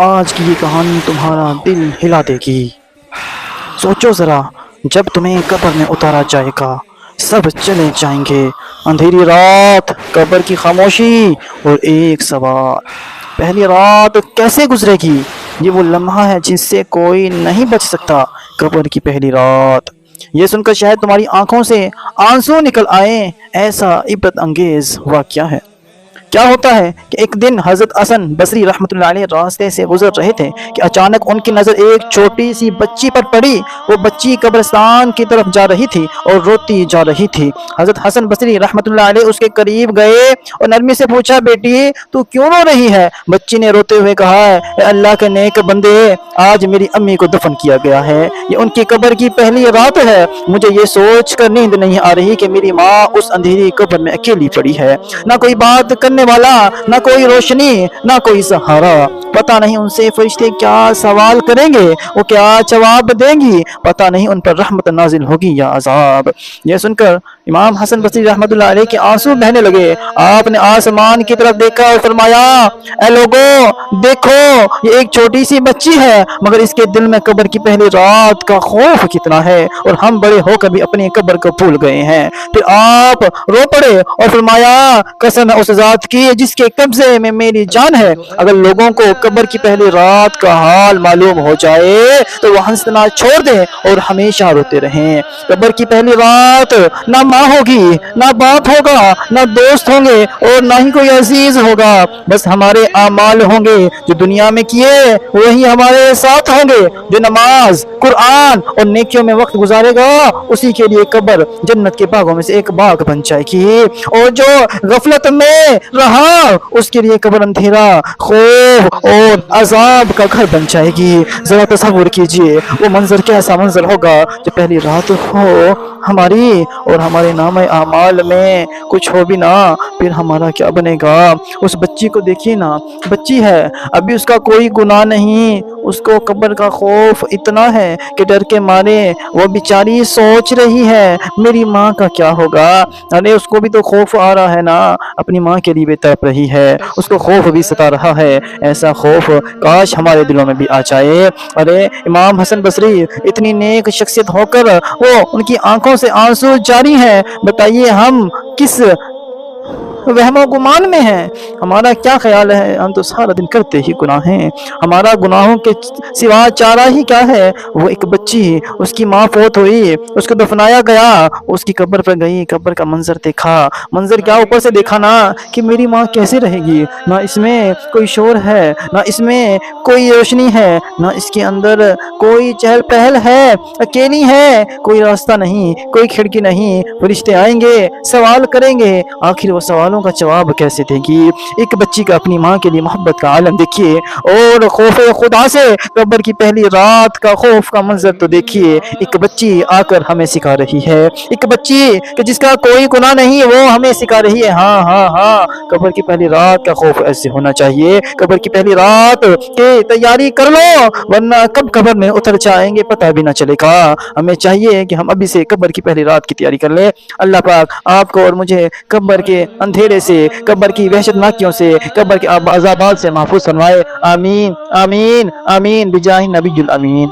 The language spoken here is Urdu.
آج کی یہ کہانی تمہارا دل ہلا دے گی۔ سوچو ذرا، جب تمہیں قبر میں اتارا جائے گا، سب چلے جائیں گے، اندھیری رات، قبر کی خاموشی اور ایک سوال: پہلی رات کیسے گزرے گی؟ یہ وہ لمحہ ہے جس سے کوئی نہیں بچ سکتا، قبر کی پہلی رات۔ یہ سن کر شاید تمہاری آنکھوں سے آنسو نکل آئیں، ایسا عبرت انگیز واقعہ ہے۔ کیا ہوتا ہے کہ ایک دن حضرت حسن بصری رحمۃ اللہ علیہ راستے سے گزر رہے تھے کہ اچانک ان کی نظر ایک چھوٹی سی بچی پر پڑی۔ وہ بچی قبرستان کی طرف جا رہی تھی اور روتی جا رہی تھی۔ حضرت حسن بصری رحمۃ اللہ علیہ اس کے قریب گئے اور نرمی سے پوچھا، بیٹی تو کیوں رو رہی ہے؟ بچی نے روتے ہوئے کہا، اے اللہ کے نیک بندے، آج میری امی کو دفن کیا گیا ہے، یہ ان کی قبر کی پہلی رات ہے۔ مجھے یہ سوچ کر نیند نہیں آ رہی کہ میری ماں اس اندھیری قبر میں اکیلی پڑی ہے، نہ کوئی بات کرنے والا، نہ کوئی روشنی، نہ کوئی سہارا۔ پتہ نہیں ان سے فرشتے کیا سوال کریں گے، وہ کیا جواب دیں گی، پتہ نہیں ان پر رحمت نازل ہوگی یا عذاب۔ یہ سن کر امام حسن بصری رحمۃ اللہ علیہ کے آنسو بہنے لگے۔ آپ نے آسمان کی طرف دیکھا اور فرمایا، اے لوگوں دیکھو، یہ ایک چھوٹی سی بچی ہے، مگر اس کے دل میں قبر کی پہلی رات کا خوف کتنا ہے، اور ہم بڑے ہو کر بھی اپنی قبر کو بھول گئے ہیں۔ پھر آپ رو پڑے اور فرمایا، قسم ہے اس ذات کی جس کے قبضے میں میری جان ہے، اگر لوگوں کو قبر کی پہلی رات کا حال معلوم ہو جائے تو وہ ہنسنا چھوڑ دیں اور ہمیشہ روتے رہیں۔ قبر کی پہلی رات نہ ماں ہوگی، نہ باپ ہوگا، نہ دوست ہوں گے، اور نہ ہی کوئی عزیز ہوگا، بس ہمارے اعمال ہوں گے جو دنیا میں کیے وہی ہمارے ساتھ ہوں گے۔ جو نماز، قرآن اور نیکیوں میں وقت گزارے گا اسی کے لیے قبر جنت کے باغوں میں سے ایک باغ بن جائے گی، اور جو غفلت میں رہا اس کے لیے قبر اندھیرا، خوف اور عذاب کا گھر بن جائے گی۔ ذرا تصور کیجئے وہ منظر کیسا منظر ہوگا جب پہلی رات ہو ہماری اور ہمارے نام اعمال میں کچھ ہو بھی نہ، پھر ہمارا کیا بنے گا؟ اس بچی کو دیکھیے نا، بچی ہے، ابھی اس کا کوئی گناہ نہیں، اس کو قبر کا خوف اتنا ہے کہ ڈر کے مارے وہ بیچاری سوچ رہی ہے میری ماں کا کیا ہوگا۔ ارے اس کو بھی تو خوف آ رہا ہے نا، اپنی ماں کے لیے بھی تڑپ رہی ہے، اس کو خوف بھی ستا رہا ہے، ایسا خوف کاش ہمارے دلوں میں بھی آ جائے۔ ارے امام حسن بصری اتنی نیک شخصیت ہو کر وہ ان کی آنکھوں سے آنسو جاری ہیں، بتائیے ہم کس وہم و گمان میں ہیں؟ ہمارا کیا خیال ہے؟ ہم تو سارا دن کرتے ہی گناہ ہیں، ہمارا گناہوں کے سوا چارہ ہی کیا ہے؟ وہ ایک بچی، اس کی ماں فوت ہوئی، اس کو دفنایا گیا، اس کی قبر پر گئی، قبر کا منظر دیکھا، منظر کیا اوپر سے دیکھا نا کہ میری ماں کیسے رہے گی، نہ اس میں کوئی شور ہے، نہ اس میں کوئی روشنی ہے، نہ اس کے اندر کوئی چہل پہل ہے، اکیلی ہے، کوئی راستہ نہیں، کوئی کھڑکی نہیں، فرشتے آئیں گے، سوال کریں گے، آخر وہ سوالوں کا جواب کیسے دے گی؟ ایک بچی کا اپنی ماں کے لیے محبت کا عالم دیکھیے، اور خوف خدا سے قبر کی پہلی رات کا خوف کا منظر تو دیکھیے۔ ایک بچی آ کر ہمیں سکھا رہی ہے، ایک بچی کہ جس کا کوئی گناہ نہیں وہ ہمیں سکھا رہی ہے، ہاں ہاں ہاں، قبر کی پہلی رات کا خوف ایسے ہونا چاہیے۔ قبر کی پہلی رات کی تیاری کر لو، ورنہ کب قبر میں اتر جائیں گے پتہ بھی نہ چلے گا۔ ہمیں چاہیے کہ ہم ابھی سے قبر کی پہلی رات کی تیاری کر لیں۔ اللہ پاک آپ کو اور مجھے قبر کے اندھیرے سے، قبر کی وحشت ناکیوں سے، قبر کے عذابات سے محفوظ فرمائے، آمین آمین آمین بجاہ نبی الامین۔